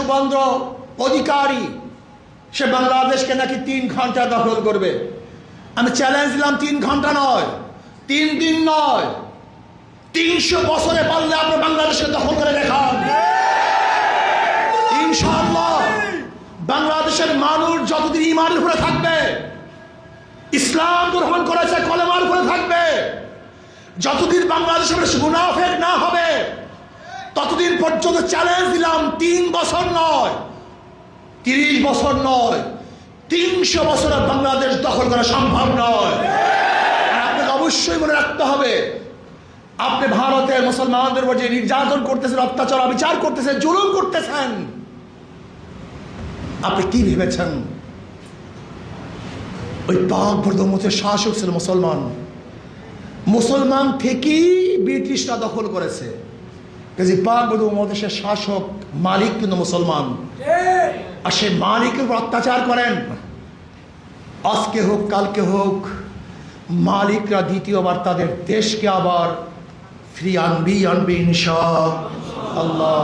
শুভেন্দু অধিকারী সে বাংলাদেশকে নাকি 3 ঘন্টা দখল করবে। আমি চ্যালেঞ্জ দিলাম 3 ঘন্টা নয়, 3 দিন নয়, 300 বছরে পারলে আপনি বাংলাদেশকে দখল করে দেখান। ইনশাআল্লাহ বাংলাদেশের মানুষ যতদিন ঈমানের উপরে থাকবে, ইসলাম গ্রহণ করেছে কলেমার উপরে থাকবে, যতদিন বাংলাদেশের মুনাফিক না হবে, ততদিন পর্যন্ত চ্যালেঞ্জ দিলাম 3 বছর নয়, 30 বছর নয়, 300 বছরে বাংলাদেশ দখল করা সম্ভব নয়। আর আপনাকে অবশ্যই মনে রাখতে হবে, আপনি ভারতের মুসলমানদের উপর যে নির্যাতন করতেছেন, অত্যাচার অবিচার করতেছেন, জুলুম করতেছেন, আপনি কি ভেবেছেন ওই পাক বর্ধমানের শাসক ছিল মুসলমান? মুসলমান থেকেই ব্রিটিশরা দখল করেছে। পাক বর্ধমানের শাসক মালিক কিন্তু মুসলমান, আর সে মালিকের উপর অত্যাচার করেন। আজকে হোক কালকে হোক মালিকরা দ্বিতীয়বার তাদের দেশকে আবার ফিরিয়ে আনবে ইনশাআল্লাহ।